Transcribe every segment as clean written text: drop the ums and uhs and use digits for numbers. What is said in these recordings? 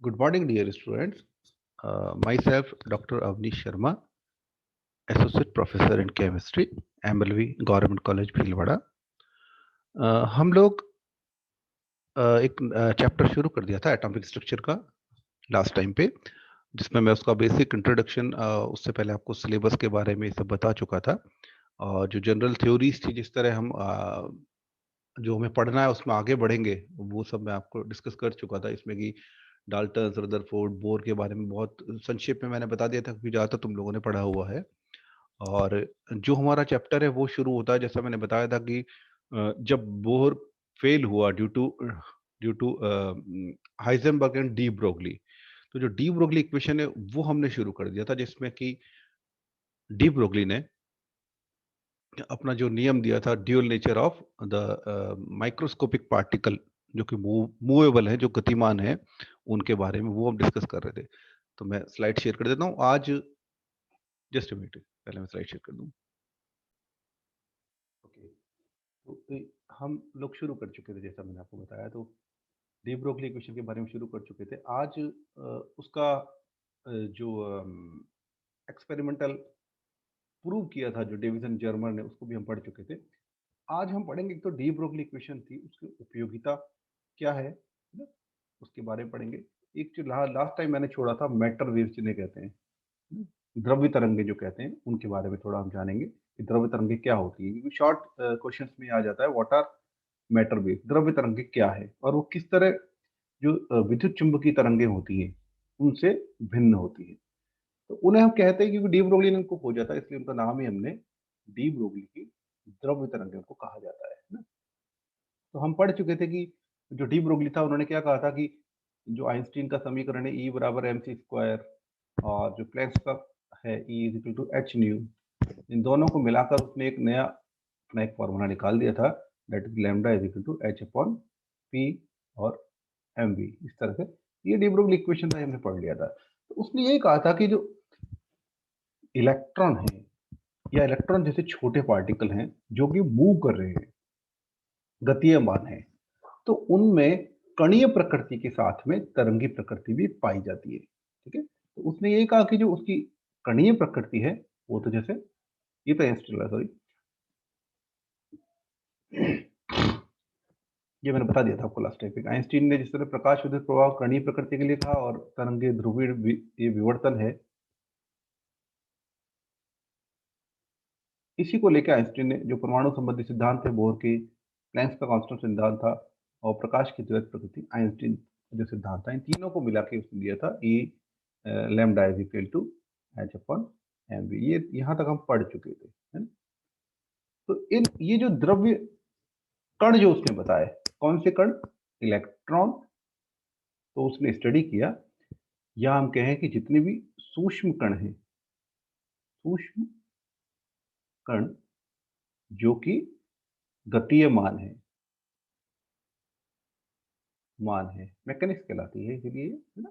Good morning, dear students. Myself, Dr. Avnish Sharma, Associate Professor in Chemistry, MLV Government College, Bhilwara. हम लोग एक chapter शुरू कर दिया था एटॉमिक स्ट्रक्चर का लास्ट टाइम पे, जिसमें मैं उसका बेसिक इंट्रोडक्शन उससे पहले आपको सिलेबस के बारे में सब बता चुका था। और जो जनरल थ्योरीज थी, जिस तरह हम जो हमें पढ़ना है उसमें आगे बढ़ेंगे, वो सब मैं आपको डिस्कस कर चुका था। इसमें कि डाल्टन, रदरफोर्ड, बोर के बारे में बहुत संक्षेप में मैंने बता दिया था, क्योंकि ज़्यादातर तुम लोगों ने पढ़ा हुआ है। और जो हमारा चैप्टर है वो शुरू होता है, जैसा मैंने बताया था कि जब बोर फेल हुआ due to Heisenberg and de Broglie, तो जो डी ब्रोगली इक्वेशन है वो हमने शुरू कर दिया था, जिसमें कि डी ब्रोगली ने अपना जो नियम दिया था, dual nature of the microscopic particle, जो कि मूवेबल है, जो गतिमान है, उनके बारे में वो हम डिस्कस कर रहे थे। तो मैं स्लाइड शेयर कर देता हूँ आज। जस्ट मिनट, पहले मैं स्लाइड शेयर कर दूँ। ओके, तो हम लोग शुरू कर चुके थे, जैसा मैंने आपको बताया। तो डी ब्रोगली इक्वेशन के बारे में शुरू कर चुके थे आज। उसका जो एक्सपेरिमेंटल प्रूव किया था, जो डेविसन जर्मर ने, उसको भी हम पढ़ चुके थे। आज हम पढ़ेंगे, एक तो डी ब्रोगली इक्वेशन थी, उसकी उपयोगिता क्या है ना, उसके बारे में पढ़ेंगे। एक जो लास्ट टाइम मैंने छोड़ा था, मैटर वेव्स जिन्हें कहते हैं, द्रव्य तरंगे जो कहते हैं, उनके बारे में थोड़ा हम जानेंगे कि द्रव्य तरंगे क्या होती है। क्योंकि शॉर्ट क्वेश्चंस में आ जाता है व्हाट आर मैटर वेव, द्रव्य तरंगे क्या है और वो किस तरह जो विद्युत चुंबकीय तरंगे होती हैं उनसे भिन्न होती है। तो उन्हें हम कहते हैं, क्योंकि डी ब्रोगली ने उनको खोजा था, इसलिए उनका नाम ही हमने डी ब्रोगली की द्रव्य तरंगे को कहा जाता है ना। तो हम पढ़ चुके थे कि जो डी ब्रोगली था, उन्होंने क्या कहा था कि जो आइंस्टीन का समीकरण है, ई बराबर एम सी स्क्वायर, और जो प्लैंक्स का है, E is equal to h nu, इन दोनों को मिलाकर उसने एक नया अपना एक फॉर्मूला निकाल दिया था, that is lambda is equal to h upon p और एम वी। इस तरह से ये डी ब्रोगली इक्वेशन था, हमने पढ़ लिया था। तो उसने ये कहा था कि जो इलेक्ट्रॉन है या इलेक्ट्रॉन जैसे छोटे पार्टिकल हैं जो कि मूव कर रहे हैं, गतिमान है, तो उनमें कणीय प्रकृति के साथ में तरंगी प्रकृति भी पाई जाती है। ठीक है, तो उसने ये कहा कि जो उसकी कणीय प्रकृति है, वो तो जैसे ये तो इंस्टेलर, सॉरी, ये मैंने बता दिया था आपको लास्ट टाइम। आइंस्टीन ने जिस तरह प्रकाश विद्युत प्रभाव कणीय प्रकृति के लिए कहा, और तरंगे ध्रुवीय ये विवर्तन है, इसी को लेकर आइंस्टीन ने जो परमाणु संबंधी सिद्धांत थे, बोर की, प्लैंक्स का कांस्टेंट सिद्धांत था, और प्रकाश की द्वैत प्रकृति, आइंस्टीन जो सिद्धांत था, इन तीनों को मिला के उसने दिया था E lambda is equal to h upon m v. ये यहाँ तक हम पढ़ चुके थे, है ना। तो इन ये जो द्रव्य कण जो उसने बताए, कौन से कण, इलेक्ट्रॉन, तो उसने स्टडी किया, या हम कहें कि जितने भी सूक्ष्म कण हैं, सूक्ष्म कण जो कि गतियमान है, मान है, मैकेनिक्स कहलाती है इसलिए, है ना।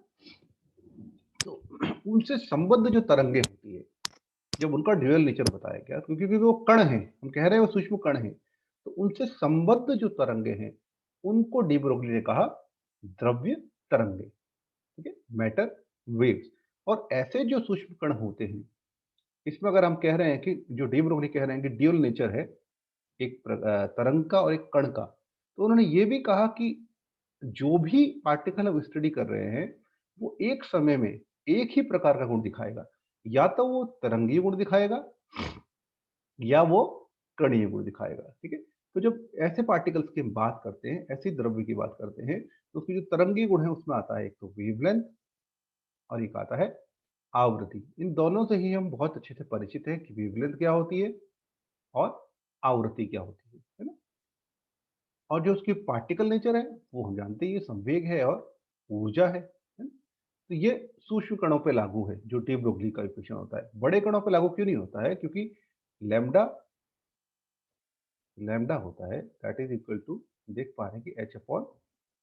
तो उनसे संबद्ध जो तरंगे होती है, जब उनका ड्यूअल नेचर बताया गया, क्योंकि वो कण हैं, हम कह रहे हैं वो सूक्ष्म कण हैं, तो उनसे संबद्ध जो तरंगे हैं, उनको डी ब्रोगली ने कहा द्रव्य तरंगे। ठीक है, मैटर वेव्स। और ऐसे जो सूक्ष्म कण होते हैं, इसमें अगर हम कह रहे हैं कि जो डी ब्रोगली कह रहे हैं कि ड्यूअल नेचर है, एक तरंग का और एक कण का, तो उन्होंने ये भी कहा कि जो भी पार्टिकल हम स्टडी कर रहे हैं, वो एक समय में एक ही प्रकार का गुण दिखाएगा, या तो वो तरंगीय गुण दिखाएगा या वो कणीय गुण दिखाएगा। ठीक है, तो जब ऐसे पार्टिकल्स की हम बात करते हैं, ऐसे द्रव्य की बात करते हैं, तो उसकी जो तरंगीय गुण है उसमें आता है एक तो वेवलेंथ, और एक आता है आवृत्ति। इन दोनों से ही हम बहुत अच्छे से परिचित हैं कि वेवलेंथ क्या होती है और आवृत्ति क्या होती है ना। और जो उसकी पार्टिकल नेचर है, वो हम जानते हैं, ये संवेग है और ऊर्जा है ना? तो ये सूक्ष्म कणों पे लागू है, जो डी ब्रोगली का इक्वेशन होता है। बड़े कणों पे लागू क्यों नहीं होता है? क्योंकि लैम्डा लैम्डा होता है, दैट इज इक्वल टू, देख पा रहे हैं कि एच अपॉन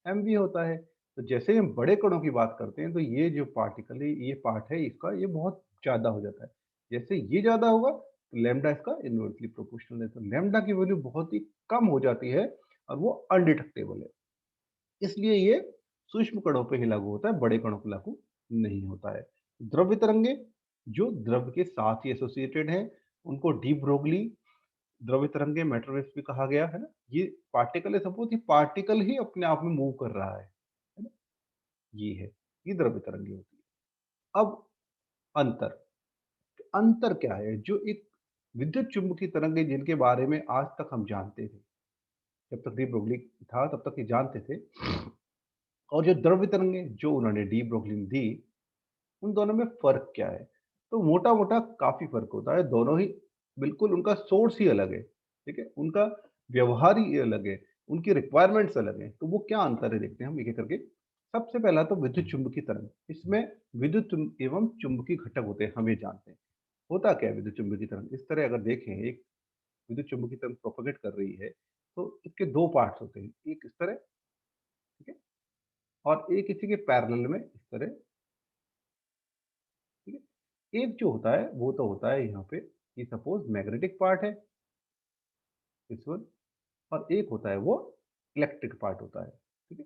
एम वी होता है। तो जैसे ही हम बड़े कणों की बात करते हैं, तो ये जो पार्टिकल है, ये पार्ट है इसका, ये बहुत ज़्यादा हो जाता है। जैसे ये ज़्यादा होगा, तो लैम्डा इसका इन्वर्सली प्रोपोर्शनल है, तो लैम्डा की वैल्यू बहुत ही कम हो जाती है, और वो अनडिटेक्टेबल है। इसलिए ये सूक्ष्म कणों पे ही लागू होता है, बड़े कणों पे लागू नहीं होता है। द्रव्य तरंगे जो द्रव्य के साथ ही एसोसिएटेड हैं, उनको डी ब्रोगली द्रव्य तरंगे, मैटर वेव्स भी कहा गया है ना। ये पार्टिकल है, सपोज ये पार्टिकल ही अपने आप में मूव कर रहा है ना। ये है, ये द्रव्य तरंगे होती है। अब अंतर, अंतर क्या है? जो एक विद्युत चुम्बकीय तरंगे जिनके बारे में आज तक हम जानते थे, जब तक डी ब्रोगली था तब तक ये जानते थे, और जो द्रव्य तरंगे जो उन्होंने डी ब्रोगली दी, उन दोनों में फ़र्क क्या है? तो मोटा-मोटा काफ़ी फ़र्क होता है, दोनों ही बिल्कुल उनका सोर्स ही अलग है, ठीक है? उनका व्यवहार ही अलग है, उनकी रिक्वायरमेंट्स अलग हैं, तो वो क्या अंतर है देखते हैं हम एक-एक करके। सबसे पहला तो विद्युत चुम्बकीय तरंग, इसमें विद्युत एवं चुंबकीय घटक होते हैं, हम ये जानते हैं। होता क्या है विद्युत चुम्बकीय तरंग? इस तरह अगर देखें, एक विद्युत चुम्बकीय तरंग प्रोपेगेट कर रही है, तो इसके 2 पार्ट्स होते हैं, एक इस तरह, ठीक है? और एक इसी के पैरेलल में इस तरह, ठीक है? एक जो होता है वो तो होता है यहाँ पे, ये सपोज मैग्नेटिक पार्ट है, इस वन, और एक होता है वो इलेक्ट्रिक पार्ट होता है, ठीक है?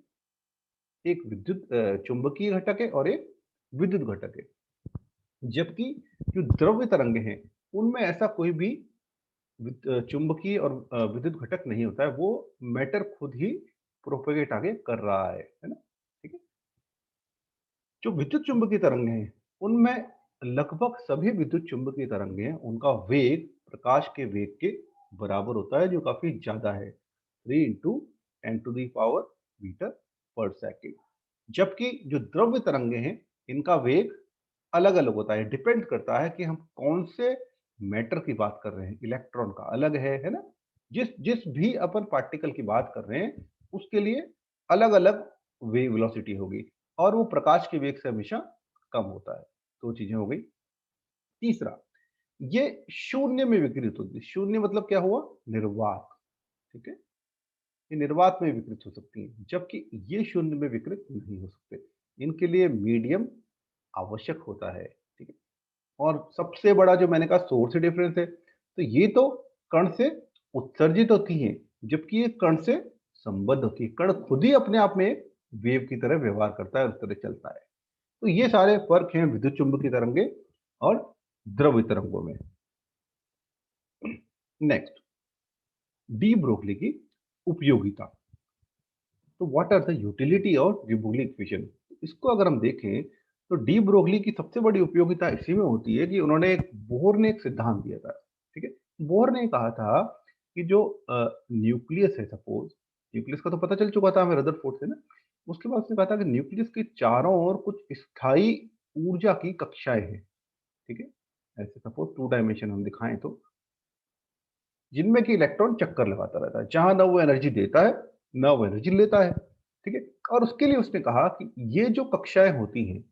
एक विद्युत चुंबकीय घटक है और एक विद्युत घटक है। जबकि जो द्रव्य तरंगे हैं, उनमें ऐसा कोई भी चुंबकीय और विद्युत घटक नहीं होता है, वो मैटर खुद ही प्रोपेगेट आगे कर रहा है ना? ठीक है? जो विद्युत चुम्बकीय तरंगे हैं, उनमें लगभग सभी विद्युत चुम्बकीय तरंगे हैं, उनका वेग प्रकाश के वेग के बराबर होता है, जो काफी ज्यादा है, 3 इंटू 10⁻⁴ मीटर पर सेकेंड। जबकि जो द्रव्य तरंगे हैं, इनका वेग अलग अलग होता है, डिपेंड करता है कि हम कौन से मैटर की बात कर रहे हैं। इलेक्ट्रॉन का अलग है ना। जिस जिस भी अपन पार्टिकल की बात कर रहे हैं, उसके लिए अलग अलग वेग वेलोसिटी होगी, और वो प्रकाश के वेग से हमेशा कम होता है। 2 चीजें हो गई। तीसरा, ये शून्य में विकृत होती है। शून्य मतलब क्या हुआ? निर्वात, ठीक है? ये निर्वात में विकृत हो सकती हैं, जबकि ये शून्य में विकृत नहीं हो सकते। इनके लिए मीडियम आवश्यक होता है, ठीक है? और सबसे बड़ा जो मैंने कहा सोर्स डिफरेंस है, तो ये तो कण से उत्सर्जित होती हैं, जबकि ये कण से संबद्ध होती है। कण खुद ही अपने आप में वेव की तरह व्यवहार करता है, उस तरह चलता है। तो ये सारे फर्क हैं विद्युत चुम्बकीय तरंगे और द्रव्य तरंगों में। नेक्स्ट, डी ब्रोगली की उपयोगिता। तो what are the utility of de Broglie equation? इसको अगर हम देखें, तो डी ब्रोगली की सबसे बड़ी उपयोगिता इसी में होती है कि उन्होंने बोहर ने एक सिद्धांत दिया था, ठीक है? बोहर ने कहा था कि जो न्यूक्लियस है, सपोज न्यूक्लियस का तो पता चल चुका था हमें रदरफोर्ड से ना। उसके बाद उसने कहा था कि न्यूक्लियस के चारों ओर कुछ स्थायी ऊर्जा की कक्षाएं हैं, ठीक है? ऐसे सपोज 2 डायमेंशन हम दिखाएं तो, जिनमें कि इलेक्ट्रॉन चक्कर लगाता रहता है, जहां ना वो एनर्जी देता है, ना वो एनर्जी लेता है, ठीक है? और उसके लिए उसने कहा कि ये जो कक्षाएं होती हैं,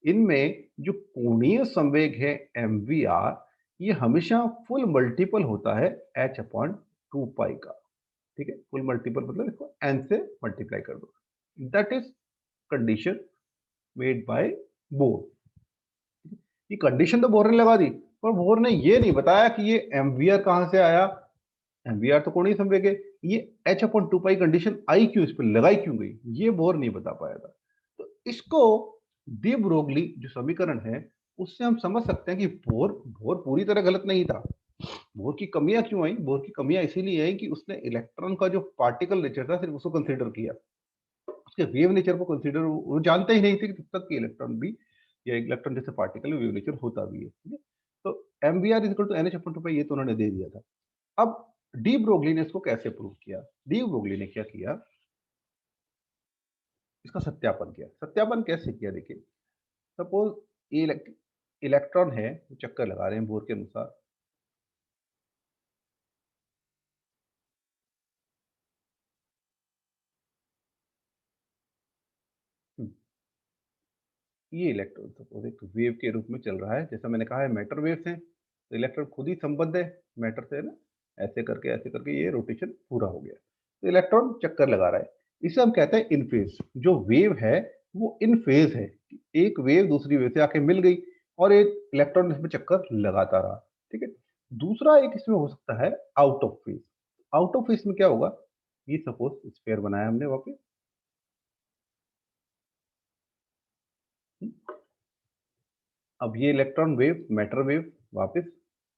इनमें जो कोणीय संवेग है mvr, ये हमेशा फुल मल्टीपल होता है h अपॉन 2 पाई का, ठीक है? फुल मल्टीपल मतलब इसको n से मल्टीप्लाई कर दो। That is condition made by bore. ये कंडीशन तो बोर ने लगा दी, पर बोर ने ये नहीं बताया कि ये mvr कहां से आया। mvr तो कोणीय संवेग है, ये h अपॉन 2 पाई कंडीशन आई क्यों, इस पर लगाई क्यों गई, ये बोर नहीं बता पाया था। तो इसको डी ब्रोगली जो समीकरण है, उससे हम समझ सकते हैं कि बोर बोर पूरी तरह गलत नहीं था। बोर की कमियां क्यों आई? बोर की कमियां इसीलिए आई कि उसने इलेक्ट्रॉन का जो पार्टिकल नेचर था, सिर्फ उसको कंसीडर किया, उसके वेव नेचर को कंसीडर वो जानते ही नहीं थे कि तब तक कि इलेक्ट्रॉन भी, या इलेक्ट्रॉन जैसे पार्टिकल वेव नेचर होता भी है, ठीक है? तो mvr is equal to nh upon 2 pi, ये तो उन्होंने दे दिया था। अब डी ब्रोगली ने इसको कैसे प्रूव किया? डी ब्रोगली ने क्या किया, इसका सत्यापन किया। सत्यापन कैसे किया देखिए, सपोज ये इलेक्ट्रॉन है, वो चक्कर लगा रहे हैं बोर के अनुसार, हम्म, ये इलेक्ट्रॉन सपोज एक वेव के रूप में चल रहा है, जैसा मैंने कहा है मैटर वेव्स हैं, तो इलेक्ट्रॉन खुद ही संबद्ध है मैटर से, है ना? ऐसे करके ये रोटेशन पूरा हो गया, तो इलेक्ट्रॉन चक्कर लगा रहा है। इसे हम कहते हैं इन फेज। जो वेव है वो इन फेज है, एक वेव दूसरी वेव से आके मिल गई और एक इलेक्ट्रॉन इसमें चक्कर लगाता रहा, ठीक है? दूसरा एक इसमें हो सकता है out of phase. Out of phase में क्या होगा, ये सपोज स्फीयर बनाया हमने वहां पे, अब ये इलेक्ट्रॉन वेव मैटर वेव वापस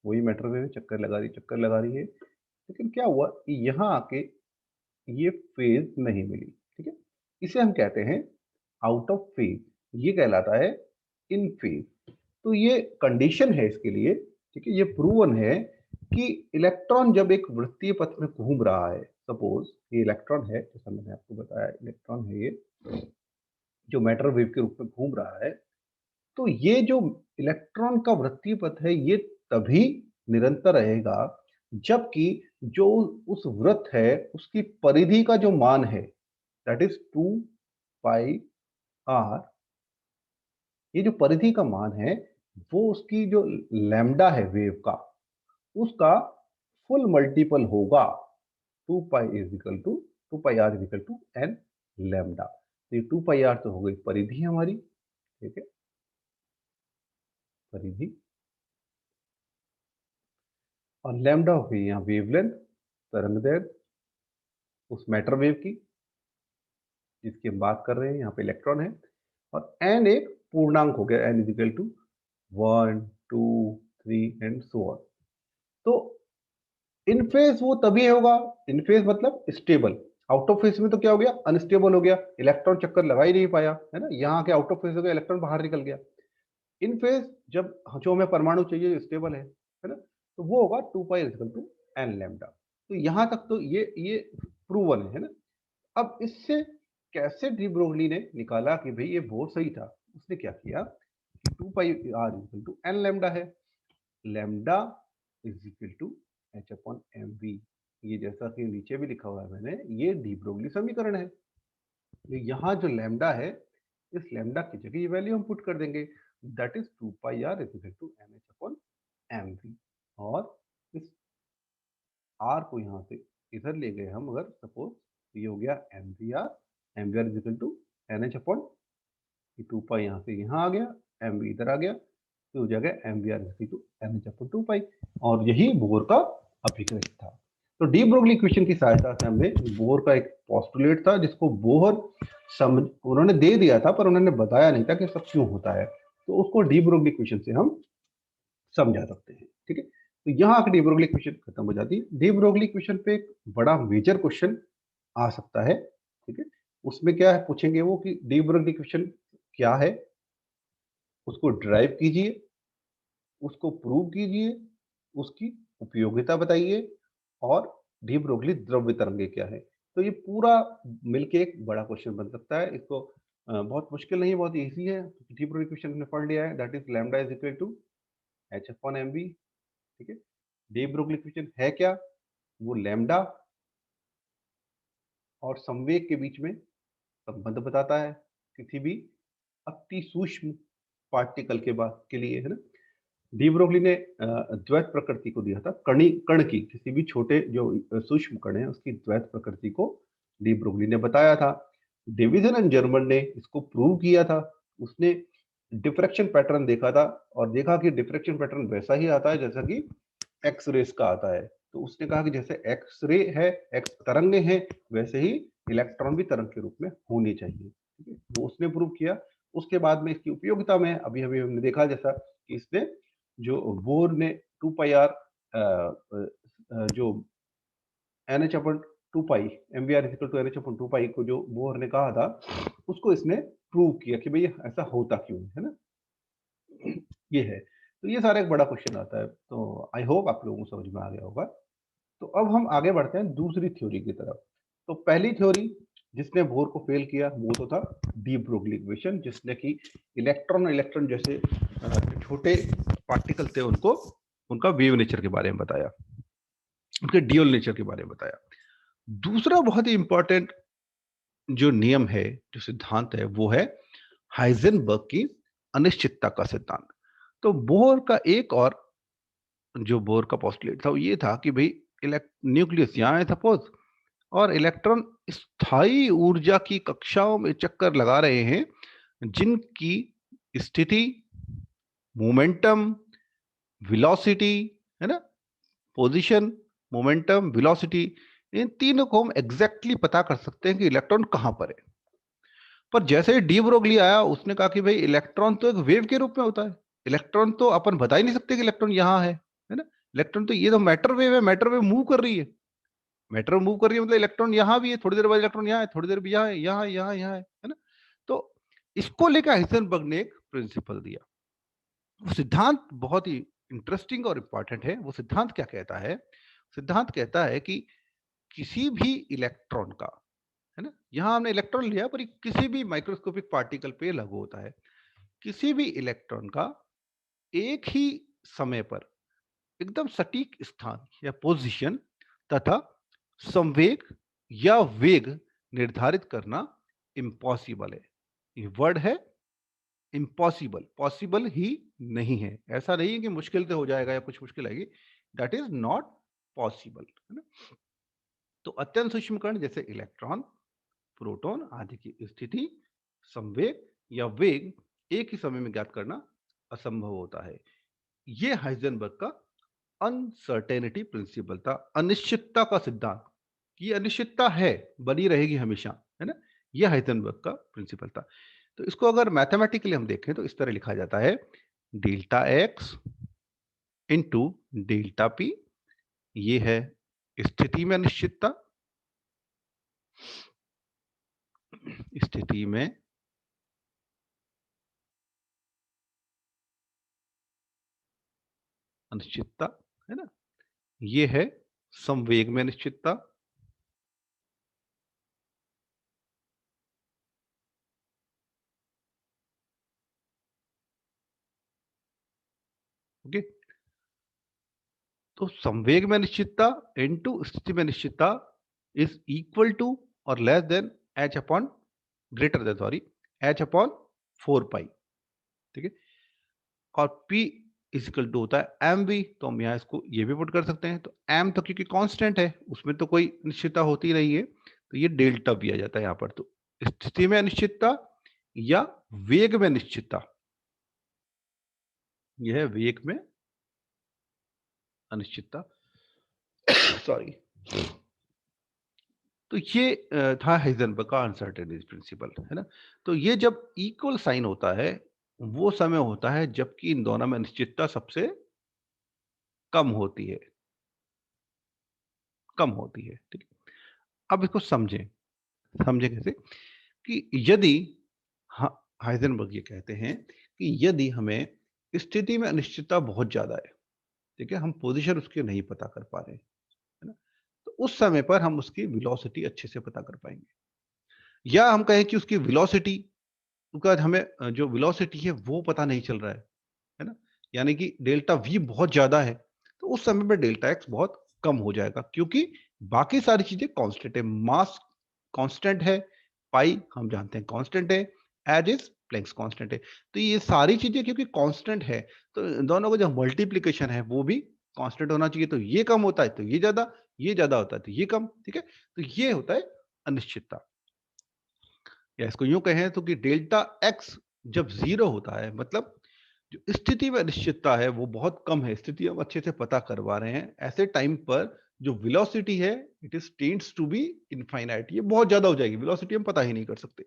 वही मैटर वेव चक्कर लगा रही है, लेकिन क्या हुआ यहाँ आके ये फेज नहीं मिली, ठीक है, इसे हम कहते हैं आउट ऑफ फेज, ये कहलाता है इन फेज। तो ये कंडीशन है इसके लिए, ठीक है, ये प्रूवन है कि इलेक्ट्रॉन जब एक वृत्तीय पथ में घूम रहा है, सपोज ये इलेक्ट्रॉन है, जैसा मैंने आपको बताया इलेक्ट्रॉन है ये, जो मैटर वेव के रूप में घूम रहा है, तो ये जो इलेक्ट्रॉन का वृत्तीय पथ है ये तभी निरंतर रहेगा जबकि जो उस वृत्त है उसकी परिधि का जो मान है दैट इज 2 पाई आर, ये जो परिधि का मान है वो उसकी जो लैम्डा है वेव का, उसका फुल मल्टीपल होगा। 2 pi is equal to 2 pi r is equal to n lambda. तो ये 2 पाई आर तो हो गई परिधि हमारी, ठीक है, परिधि, और लैम्डा हो गई यहाँ वेवलेंथ, तरंगदैर्घ्य उस मैटर वेव की जिसकी हम बात कर रहे हैं, यहाँ पे इलेक्ट्रॉन है, और एन एक पूर्णांक हो गया, n is equal to 1 2 3 and so on. तो इन फेज वो तभी होगा, इन फेज मतलब स्टेबल, आउट ऑफ फेज में तो क्या हो गया, अनस्टेबल हो गया, इलेक्ट्रॉन चक्कर लगा ही नहीं पाया, है ना, यहाँ के आउट ऑफ फेज हो गया, इलेक्ट्रॉन बाहर निकल गया। इन फेज जब जो हमें परमाणु चाहिए स्टेबल है ना, तो वो होगा 2 pi equal to n lambda. तो यहाँ तक तो ये प्रूवन है ना। अब इससे कैसे डी ब्रोगली ने निकाला कि भाई ये बोर सही था, उसने क्या किया कि 2 pi r equal to n lambda है, lambda is equal to h upon m v, ये जैसा कि नीचे भी लिखा हुआ है मैंने, ये डी ब्रोगली समीकरण है। तो यहाँ जो लैम्डा है, इस लैम्डा की जगह ये वैल्यू हम पुट कर देंगे, that is 2 pi r is equal to n h upon m v, और इस आर को यहाँ से इधर ले गए हम अगर सपोज, ये हो गया m v r is equal to n h upon 2 pi, यहाँ से यहाँ आ गया, एम वी इधर आ गया, तो हो जाएगा m v r is equal to n h upon 2 pi, और यही बोर का अभिकरण था। तो डी ब्रोगली इक्वेशन की सहायता से हमने बोर का एक पोस्टुलेट था जिसको बोहर समझ उन्होंने दे दिया था पर उन्होंने बताया नहीं था कि सब क्यों होता है, तो उसको डी ब्रोगली इक्वेशन से हम समझा सकते हैं, ठीक है। तो यहाँ डी ब्रोगली इक्वेशन खत्म हो जाती है। डी ब्रोगली इक्वेशन पे एक बड़ा मेजर क्वेश्चन आ सकता है, ठीक है, उसमें क्या है पूछेंगे वो कि डी ब्रोगली इक्वेशन क्या है, उसको ड्राइव कीजिए, उसको प्रूव कीजिए, उसकी उपयोगिता बताइए, और डी ब्रोगली द्रव्य तरंगे क्या है। तो ये पूरा मिलके एक बड़ा क्वेश्चन बन सकता है। इसको बहुत मुश्किल नहीं, बहुत इजी है। डी ब्रोगली इक्वेशन हमने पढ़ लिया है, that is lambda is equal to h upon m v, ठीक है। डी ब्रोगली इक्वेशन है क्या, वो लैम्डा और संवेग के बीच में संबंध बताता है किसी भी अति सूक्ष्म पार्टिकल के लिए, है ना। डी ब्रोगली ने द्वैत प्रकृति को दिया था, कण की किसी भी छोटे जो सूक्ष्म कण है उसकी द्वैत प्रकृति को डी ब्रोगली ने बताया था। डेविसन एंड जर्मन ने इसको प्रूव किया था, उसने डिफ्रैक्शन पैटर्न देखा था और देखा कि डिफ्रैक्शन पैटर्न वैसा ही आता है जैसा कि एक्स रेस का आता है। तो उसने कहा कि जैसे एक्स रे है, एक्स तरंगे हैं, वैसे ही इलेक्ट्रॉन भी तरंग के रूप में होने चाहिए, ठीक है, वो उसने प्रूव किया। उसके बाद में इसकी उपयोगिता में अभी अभी हमने देखा जैसा कि इसने जो बोर ने 2 पाई आर जो n h upon 2 pi m v r equal to n h upon 2 pi को जो बोर ने कहा था, उसको इसने प्रूव किया कि भाई ऐसा होता क्यों है ना, ये है। तो ये सारा एक बड़ा क्वेश्चन आता है, तो आई होप आप लोगों को समझ में आ गया होगा। तो अब हम आगे बढ़ते हैं दूसरी थ्योरी की तरफ। तो पहली थ्योरी जिसने बोर को फेल किया वो तो था डी ब्रोगली इक्वेशन, जिसने कि इलेक्ट्रॉन इलेक्ट्रॉन जैसे छोटे पार्टिकल थे उनको उनका वेव नेचर के बारे में बताया, उनके ड्यूअल नेचर के बारे में बताया। दूसरा बहुत ही इंपॉर्टेंट जो नियम है, जो सिद्धांत है, वो है हाइजेनबर्ग की अनिश्चितता का सिद्धांत। तो बोर का एक और जो बोर का पोस्टुलेट था वो ये था कि भाई न्यूक्लियस यहाँ है सपोज, और इलेक्ट्रॉन स्थायी ऊर्जा की कक्षाओं में चक्कर लगा रहे हैं जिनकी स्थिति, मोमेंटम, वेलोसिटी, है ना, पोजीशन, मोमेंटम, वेलोसिटी, इन तीनों को हम एग्जैक्टली पता कर सकते हैं कि इलेक्ट्रॉन कहां पर है। पर जैसे ही डी ब्रोगली आया उसने कहा कि भाई इलेक्ट्रॉन तो एक वेव के रूप में होता है, इलेक्ट्रॉन तो अपन बता ही नहीं सकते कि इलेक्ट्रॉन यहाँ है ना। इलेक्ट्रॉन तो ये तो मैटर वेव है, मैटर वेव मूव कर रही है, मैटर मूव कर रही है मतलब इलेक्ट्रॉन यहाँ भी है, थोड़ी देर बाद इलेक्ट्रॉन यहाँ है, थोड़ी देर भी यहाँ है, यहाँ यहाँ यहाँ है ना। तो इसको लेकर हाइजेनबर्ग ने एक प्रिंसिपल दिया। वो सिद्धांत बहुत ही इंटरेस्टिंग और इंपॉर्टेंट है। वो सिद्धांत क्या कहता है? सिद्धांत कहता है कि किसी भी इलेक्ट्रॉन का, है ना, यहां हमने इलेक्ट्रॉन लिया पर किसी भी माइक्रोस्कोपिक पार्टिकल पे लागू होता है। किसी भी इलेक्ट्रॉन का एक ही समय पर एकदम सटीक स्थान या पोजीशन तथा संवेग या वेग निर्धारित करना इम्पॉसिबल है। ये वर्ड है इम्पॉसिबल, पॉसिबल ही नहीं है। ऐसा नहीं है कि मुश्किल से हो जाएगा या कुछ मुश्किल आएगी, दैट इज नॉट पॉसिबल, है ना। तो अत्यंत सूक्ष्म कण जैसे इलेक्ट्रॉन, प्रोटॉन आदि की स्थिति, संवेग या वेग एक ही समय में ज्ञात करना असंभव होता है। ये हाइजेनबर्ग का अनसर्टेनिटी प्रिंसिपल था, अनिश्चितता का सिद्धांत। ये अनिश्चितता है, बनी रहेगी हमेशा, है ना। ये हाइजेनबर्ग का प्रिंसिपल था। तो इसको अगर मैथमेटिकली हम देखें तो इस तरह लिखा जाता है, delta x into delta P, ये है स्थिति में अनिश्चितता, स्थिति में अनिश्चितता, है ना। ये है संवेग में अनिश्चितता, ओके। तो संवेग में अनिश्चितता इनटू स्थिति में अनिश्चितता इज इक्वल टू और less than H upon, greater than sorry, H upon 4 पाई, ठीक है। और P इजिकल टू होता है एम वी, तो हम यहाँ इसको ये भी पुट कर सकते हैं। तो एम तो क्योंकि कांस्टेंट है, उसमें तो कोई अनिश्चितता होती नहीं है, तो ये डेल्टा भी आ जाता है यहाँ पर। तो स्थिति में अनिश्चितता या वेग में अनिश्चितता, यह है वेग में अनिश्चितता, सॉरी। तो ये था हाइजेनबर्ग का अनसर्टेनिटी प्रिंसिपल, है ना। तो ये जब इक्वल साइन होता है वो समय होता है जबकि इन दोनों में अनिश्चितता सबसे कम होती है, कम होती है, ठीक है। अब इसको समझें, समझें कैसे कि यदि हाइजेनबर्ग ये कहते हैं कि यदि हमें स्थिति में अनिश्चितता बहुत ज्यादा है, ठीक है, हम पोजीशन उसकी नहीं पता कर पा रहे हैं, है ना, तो उस समय पर हम उसकी वेलोसिटी अच्छे से पता कर पाएंगे। या हम कहें कि उसकी वेलोसिटी, उसके बाद हमें जो वेलोसिटी है वो पता नहीं चल रहा है ना, यानी कि डेल्टा वी बहुत ज्यादा है, तो उस समय पे डेल्टा एक्स बहुत कम हो जाएगा क्योंकि बाकी सारी चीजें कांस्टेंट है। मास कांस्टेंट है, पाई हम जानते हैं कांस्टेंट है, एज इज प्लैंक्स कांस्टेंट है। तो ये सारी चीजें क्योंकि कांस्टेंट है, तो दोनों का जो मल्टीप्लीकेशन है वो भी कांस्टेंट होना चाहिए। तो ये कम होता है तो ये ज्यादा होता है तो ये कम, ठीक है। तो ये होता है अनिश्चितता। या इसको यूं कहें तो कि डेल्टा एक्स जब 0 होता है, मतलब जो स्थिति में अनिश्चितता है वो बहुत कम है, स्थिति हम अच्छे से पता करवा रहे हैं, ऐसे टाइम पर जो वेलोसिटी है it is tends to be infinite, ये बहुत ज्यादा हो जाएगी, वेलोसिटी हम पता ही नहीं कर सकते।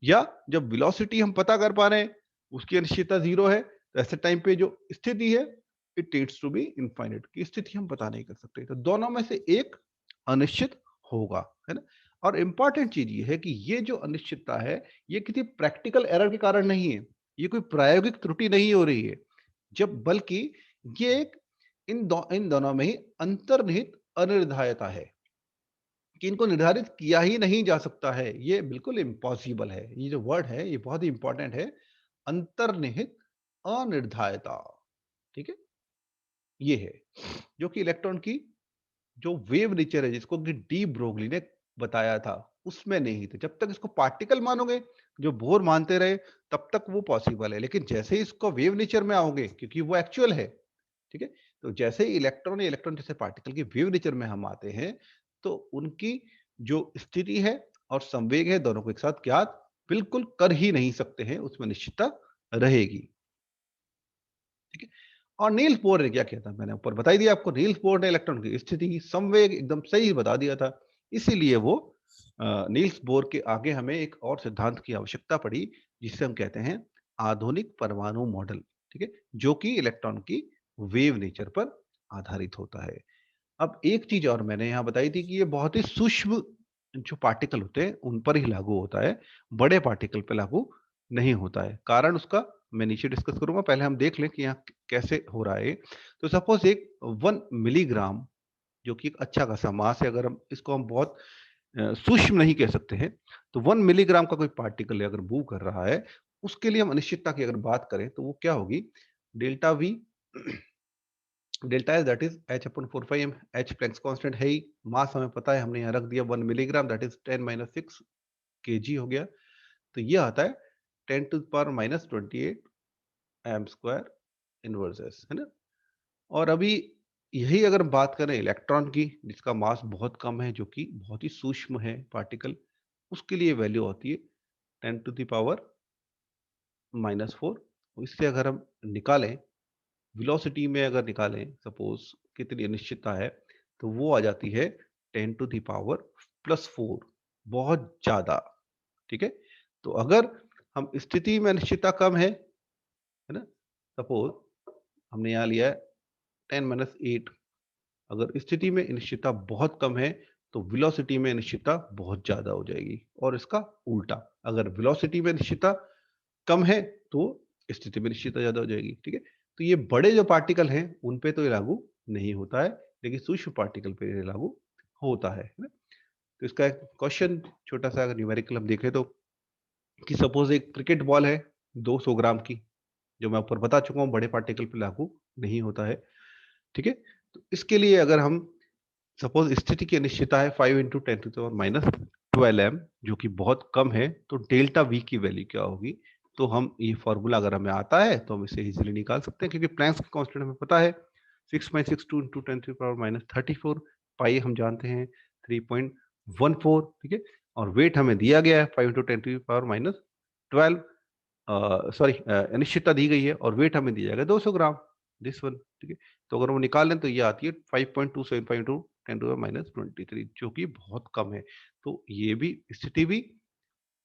या जब वेलोसिटी हम पता कर पा रहे हैं उसकी अनिश्चितता 0 है, तो ऐसे टाइम पे जो स्थिति है it tends to be infinite, की स्थिति हम पता नहीं कर सकते। तो दोनों में से एक अनिश्चित होगा, है ना। और इंपॉर्टेंट चीज ये है कि ये जो अनिश्चितता है ये किसी प्रैक्टिकल एरर के कारण नहीं है, ये कोई प्रायोगिक त्रुटि नहीं हो रही है, जब बल्कि ये एक इन दोनों में ही अंतर्निहित अनिर्धायता है कि इनको निर्धारित किया ही नहीं जा सकता है, ये बिल्कुल इम्पॉसिबल है। ये जो वर्ड है ये बहुत ही इंपॉर्टेंट है, अंतर्निहित अनिर्धायता, ठीक है। ये है जो कि इलेक्ट्रॉन की जो वेव नेचर है, जिसको कि डी ब्रोगली ने बताया था, उसमें नहीं थे। जब तक इसको पार्टिकल मानोगे, जो बोर मानते रहे, तब तक वो पॉसिबल है। लेकिन जैसे ही इसको वेव नेचर में आओगे, क्योंकि वो एक्चुअल है, ठीक है, तो जैसे ही इलेक्ट्रॉन या इलेक्ट्रॉन जैसे पार्टिकल की वेव नेचर में हम आते हैं, तो उनकी जो स्थिति है और संवेग है दोनों को एक साथ ज्ञात बिल्कुल कर ही नहीं सकते हैं, उसमें निश्चितता रहेगी, ठीक है। और नील्स बोर ने क्या किया था, मैंने ऊपर बता ही दिया आपको, नील्स बोर ने इलेक्ट्रॉन की स्थिति संवेग एकदम सही बता दिया था। इसीलिए वो नील्स बोर के आगे हमें एक और सिद्धांत की आवश्यकता पड़ी, जिसे हम कहते हैं आधुनिक परमाणु मॉडल, ठीक है, जो कि इलेक्ट्रॉन की वेव नेचर पर आधारित होता है। अब एक चीज और मैंने यहाँ बताई थी कि ये बहुत ही सूक्ष्म जो पार्टिकल होते हैं उन पर ही लागू होता है, बड़े पार्टिकल पे लागू नहीं होता है। कारण उसका मैं नीचे डिस्कस करूंगा, पहले हम देख लें कि यहाँ कैसे हो रहा है। तो सपोज एक 1 मिलीग्राम, जो कि एक अच्छा खासा मास है, अगर हम इसको हम बहुत सूक्ष्म नहीं कह सकते हैं, तो 1 मिलीग्राम का कोई पार्टिकल अगर मूव कर रहा है, उसके लिए हम अनिश्चितता की अगर बात करें तो वो क्या होगी, delta we, delta S that is H upon 4 5 m, H Planck's constant है ही, मास हमें पता है, हमने यहाँ रख दिया 1 मिलीग्राम, दैट इज 10 - 6 kg हो गया। तो ये आता है 10⁻⁻28 एम स्क्वायर इनवर्स एस, है ना। और अभी यही अगर हम बात करें इलेक्ट्रॉन की, जिसका मास बहुत कम है, जो कि बहुत ही सूक्ष्म है पार्टिकल, उसके लिए वैल्यू होती है 10⁻⁻4। इससे अगर हम निकालें वेलोसिटी में, अगर निकालें सपोज कितनी अनिश्चितता है, तो वो आ जाती है 10⁻+4, बहुत ज्यादा। ठीक है, तो अगर हम स्थिति में अनिश्चितता कम है ना, सपोज हमने यहाँ लिया है 10 - 8, अगर स्थिति में अनिश्चितता बहुत कम है तो वेलोसिटी में अनिश्चितता बहुत ज्यादा हो जाएगी, और इसका उल्टा, अगर वेलोसिटी में अनिश्चितता कम है तो स्थिति में अनिश्चितता ज्यादा हो जाएगी। ठीक है, तो ये बड़े जो पार्टिकल हैं उन पे तो ये लागू नहीं होता है, लेकिन सूक्ष्म पार्टिकल पे ये लागू होता है ना। तो इसका एक क्वेश्चन छोटा सा अगर न्यूमेरिकल हम देखें तो, कि सपोज एक क्रिकेट बॉल है 200 ग्राम की, जो मैं ऊपर बता चुका हूँ बड़े पार्टिकल पे लागू नहीं होता है। ठीक है, तो इसके लिए अगर हम सपोज स्थिति की अनिश्चितता है 5 × 10⁻12m, जो कि बहुत कम है, तो डेल्टा वी की वैल्यू क्या होगी। तो हम ये फॉर्मूला अगर हमें आता है तो हम इसे इजीली निकाल सकते हैं, क्योंकि प्लैंक्स की कांस्टेंट हमें पता है 6.62 × 10⁻34, पाई हम जानते हैं 3.14। ठीक है, और वेट हमें दिया गया है 5 × 10⁻12, सॉरी अनिश्चितता दी गई है, और वेट हमें दिया जाएगा 200 ग्राम, दिस वन। ठीक है, तो अगर वो निकाल लें तो ये आती है 5.275 × 10⁻23, जो कि बहुत कम है। तो ये भी स्थिति भी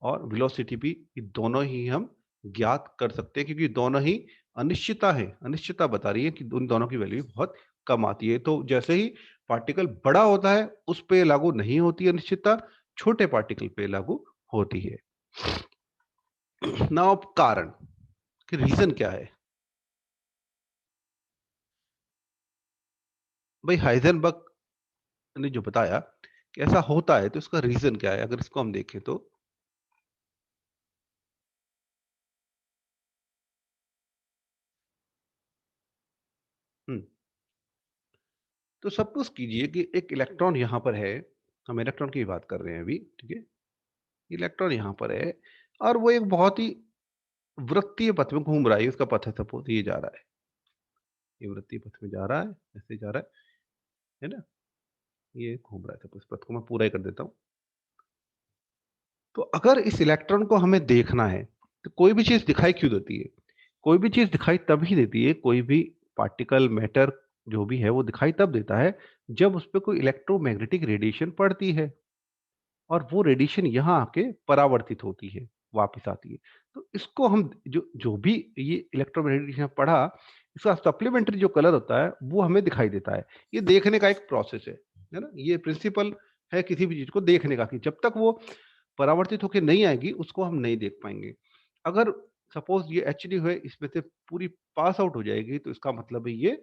और वेलोसिटी भी, ये दोनों ही हम ज्ञात कर सकते हैं, क्योंकि दोनों ही अनिश्चितता है, अनिश्चितता बता रही है कि उन दोनों की वैल्यू बहुत कम आती है। तो जैसे ही पार्टिकल बड़ा होता है उस पे लागू नहीं होती है अनिश्चितता, छोटे पार्टिकल पे लागू होती है। नाउ कारण कि रीजन क्या है भाई, हाइजेनबर्ग ने जो बताया कि ऐसा होता है, तो इसका रीजन क्या है, अगर इसको हम देखें तो। हम्म, तो सपोज कीजिए कि एक इलेक्ट्रॉन यहाँ पर है, हम इलेक्ट्रॉन की बात कर रहे हैं अभी। ठीक है, इलेक्ट्रॉन यहाँ पर है, और वो एक बहुत ही वृत्तीय पथ में घूम रहा है, उसका पथ है, सपोज ये जा रहा है, ये वृत्तीय पथ में जा रहा है, ऐसे जा रहा है ना, ये घूम रहा है, सपोज पथ को मैं पूरा ही कर देता हूँ। तो अगर इस इलेक्ट्रॉन को हमें देखना है, तो कोई भी चीज दिखाई क्यों देती है, कोई भी चीज दिखाई तभी देती है, कोई भी पार्टिकल मैटर जो भी है वो दिखाई तब देता है जब उस पर कोई इलेक्ट्रोमैग्नेटिक रेडिएशन पड़ती है, और वो रेडिएशन यहाँ आके परावर्तित होती है, वापस आती है। तो इसको हम जो जो भी ये इलेक्ट्रोमैग्नेटिक रेडिएशन पढ़ा, इसका सप्लीमेंट्री जो कलर होता है वो हमें दिखाई देता है। ये देखने का एक प्रोसेस है ना, ये प्रिंसिपल है किसी भी चीज को देखने का, कि जब तक वो परावर्तित होकर नहीं आएगी उसको हम नहीं देख पाएंगे। अगर सपोज ये एचडी है, इसमें से पूरी पास आउट हो जाएगी, तो इसका मतलब है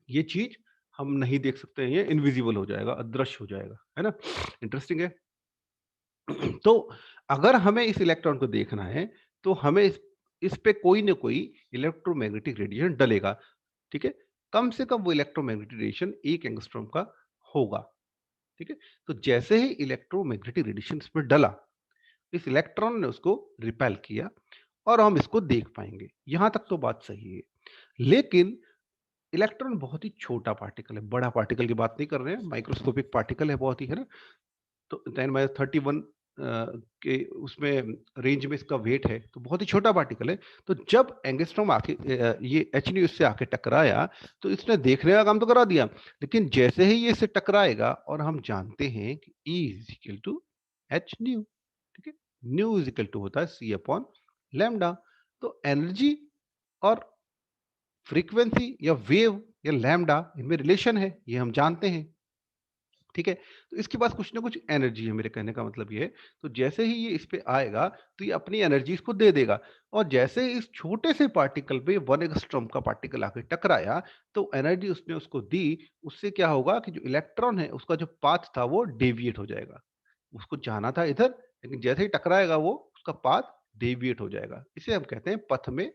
ये चीज हम नहीं देख सकते हैं, ये इनविजिबल हो जाएगा, अदृश्य हो जाएगा, है ना। इंटरेस्टिंग है। तो अगर हमें इस इलेक्ट्रॉन को देखना है, तो हमें इस पे कोई ना कोई इलेक्ट्रोमैग्नेटिक रेडिएशन डलेगा। ठीक है, कम से कम वो इलेक्ट्रोमैग्नेटिक रेडिएशन 1 एंगस्ट्रॉम का होगा। ठीक है, तो जैसे ही इलेक्ट्रोमैग्नेटिक रेडिएशन इस पर डला, इस इलेक्ट्रॉन ने उसको रिपेल किया, और हम इसको देख पाएंगे। यहां तक तो बात सही है, लेकिन इलेक्ट्रॉन बहुत ही छोटा पार्टिकल है, बड़ा पार्टिकल की बात नहीं कर रहे हैं, माइक्रोस्कोपिक पार्टिकल है बहुत ही, है ना। तो 10⁻31 के उसमें रेंज में इसका वेट है, तो बहुत ही छोटा पार्टिकल है। तो जब एंगस्ट्रॉम आके ये एच न्यू इससे आके टकराया, तो इसने देखने का काम तो करा दिया, लेकिन जैसे ही ये इससे टकराएगा, और हम जानते हैं कि E is equal to h nu. ठीक है, न्यू इज इक्वल टू होता है C अपॉन लैम्डा। तो एनर्जी और फ्रीक्वेंसी या वेव या लैम्डा इनमें रिलेशन है, ये हम जानते हैं। ठीक है, तो इसके पास कुछ ना कुछ एनर्जी है, मेरे कहने का मतलब ये है। तो जैसे ही ये इस पे आएगा तो ये अपनी एनर्जी इसको दे देगा, और जैसे ही इस छोटे से पार्टिकल पे 1 एंगस्ट्रॉम का पार्टिकल आके टकराया तो एनर्जी उसने उसको दी। उससे क्या होगा कि जो इलेक्ट्रॉन है उसका जो पाथ था वो डेविएट हो जाएगा। उसको जाना था इधर, लेकिन जैसे ही टकराएगा वो उसका पाथ डेविएट हो जाएगा। इसे हम कहते हैं पथ में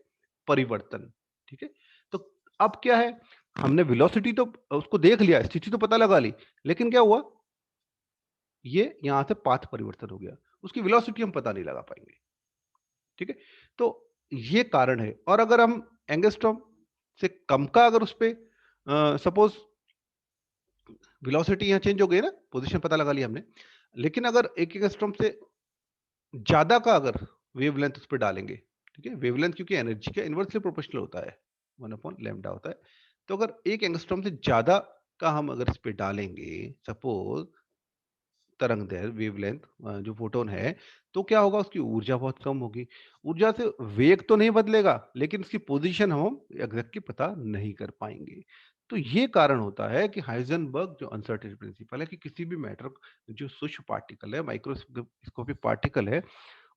परिवर्तन। ठीक है, तो अब क्या है, हमने वेलोसिटी तो उसको देख लिया, स्थिति तो पता लगा ली, लेकिन क्या हुआ, ये यहां से पाथ परिवर्तन हो गया, उसकी वेलोसिटी हम पता नहीं लगा पाएंगे। ठीक है, तो ये कारण है। और अगर हम एंगस्ट्रॉम से कम का अगर उस पे सपोज वेलोसिटी यहाँ चेंज हो गई ना, पोजीशन पता लगा लिया हमने, लेकिन अगर एक एंगस्ट्रॉम से ज्यादा का अगर वेवलेंथ उस पर डालेंगे, ठीक है, वेवलेंथ क्योंकि एनर्जी का इनवर्सली प्रोपोर्शनल होता है, 1/लैम्डा होता है, तो अगर एक एंगस्ट्रॉम से ज्यादा का हम अगर इस पे डालेंगे, सपोज तरंग दैर्घ्य वेवलेंथ जो फोटोन है, तो क्या होगा, उसकी ऊर्जा बहुत कम होगी। ऊर्जा से वेग तो नहीं बदलेगा, लेकिन उसकी पोजीशन हम एग्जैक्टली पता नहीं कर पाएंगे। तो ये कारण होता है कि हाइजेनबर्ग जो अनसर्टेनिटी प्रिंसिपल है कि किसी भी मैटर, जो सूक्ष्म पार्टिकल है, माइक्रोस्कोपिक पार्टिकल है,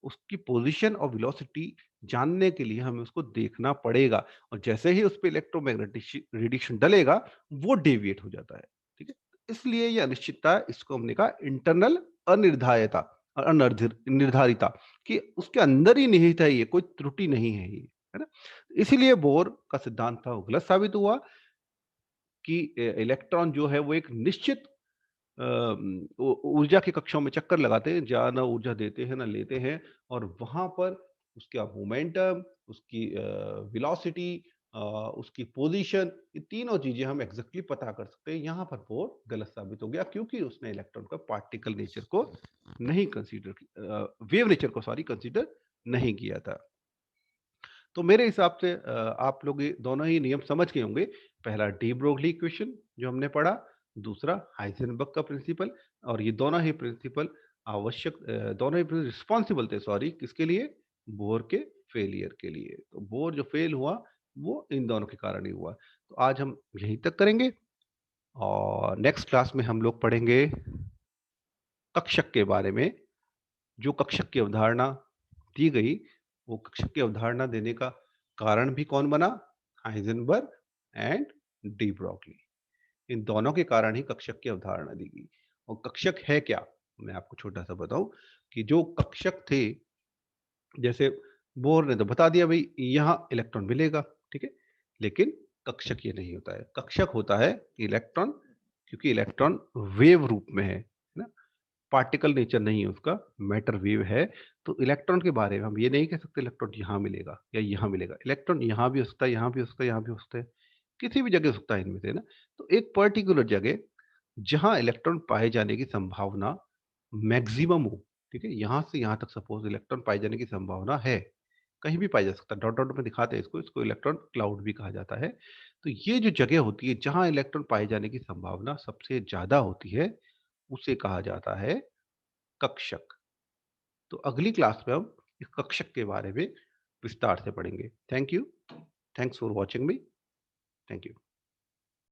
उसकी पोजीशन और वेलोसिटी जानने के लिए हमें उसको देखना पड़ेगा, और जैसे ही उस पे इलेक्ट्रोमैग्नेटिक रेडिएशन डलेगा वो डेविएट हो जाता है। ठीक है, इसलिए ये अनिश्चितता, इसको हमने कहा इंटरनल अनिर्धारिता, निर्धारिता, कि उसके अंदर ही निहित है, ये कोई त्रुटि नहीं है ये, है ना। इसीलिए बोर का सिद्धांत था वो गलत साबित हुआ कि इलेक्ट्रॉन जो है वो एक निश्चित ऊर्जा की कक्षाओं में चक्कर लगाते हैं, जहाँ ना ऊर्जा देते हैं ना लेते हैं, और वहां पर उसका मोमेंटम, उसकी वेलोसिटी, उसकी पोजीशन, ये तीनों चीजें हम एग्जैक्टली पता कर सकते हैं। यहाँ पर बोर गलत साबित हो गया, क्योंकि उसने इलेक्ट्रॉन का पार्टिकल नेचर को नहीं कंसीडर, वेव नेचर को सॉरी कंसीडर नहीं किया था। तो मेरे हिसाब से आप लोग ये दोनों ही नियम समझ गए होंगे। पहला डी ब्रोगली इक्वेशन जो हमने पढ़ा, दूसरा हाइजेनबर्ग का प्रिंसिपल, और ये दोनों ही प्रिंसिपल दोनों ही रिस्पॉन्सिबल थे, सॉरी, किसके लिए, बोर के फेलियर के लिए। तो बोर जो फेल हुआ वो इन दोनों के कारण ही हुआ। तो आज हम यहीं तक करेंगे, और नेक्स्ट क्लास में हम लोग पढ़ेंगे कक्षक के बारे में। जो कक्षक की अवधारणा दी गई, वो कक्षक की अवधारणा देने का कारण भी कौन बना, हाइजेनबर्ग एंड डी ब्रोगली। इन दोनों के कारण ही कक्षक की अवधारणा दी गई। और कक्षक है क्या, मैं आपको छोटा सा बताऊं कि जो कक्षक थे, जैसे बोर ने तो बता दिया भाई यहाँ इलेक्ट्रॉन मिलेगा, ठीक है, लेकिन कक्षक ये नहीं होता है। कक्षक होता है इलेक्ट्रॉन, क्योंकि इलेक्ट्रॉन वेव रूप में है ना, पार्टिकल नेचर नहीं है उसका, मैटर वेव है। तो इलेक्ट्रॉन के बारे में हम ये नहीं कह सकते इलेक्ट्रॉन यहाँ मिलेगा या यहाँ मिलेगा। इलेक्ट्रॉन यहाँ भी हो सकता है, यहाँ भी हो सकता है, यहाँ भी हो सकता है, किसी भी जगह हो सकता है इनमें से ना। तो एक पर्टिकुलर जगह जहाँ इलेक्ट्रॉन पाए जाने की संभावना मैक्सिमम हो, ठीक है, यहाँ से यहाँ तक सपोज इलेक्ट्रॉन पाए जाने की संभावना है, कहीं भी पाया जा सकता है, डॉट डॉट में दिखाते हैं इसको, इसको इलेक्ट्रॉन क्लाउड भी कहा जाता है। तो ये जो जगह होती है जहाँ इलेक्ट्रॉन पाए जाने की संभावना सबसे ज्यादा होती है, उसे कहा जाता है कक्षक। तो अगली क्लास में हम इस कक्षक के बारे में विस्तार से पढ़ेंगे। Thank you, thanks for watching me, thank you.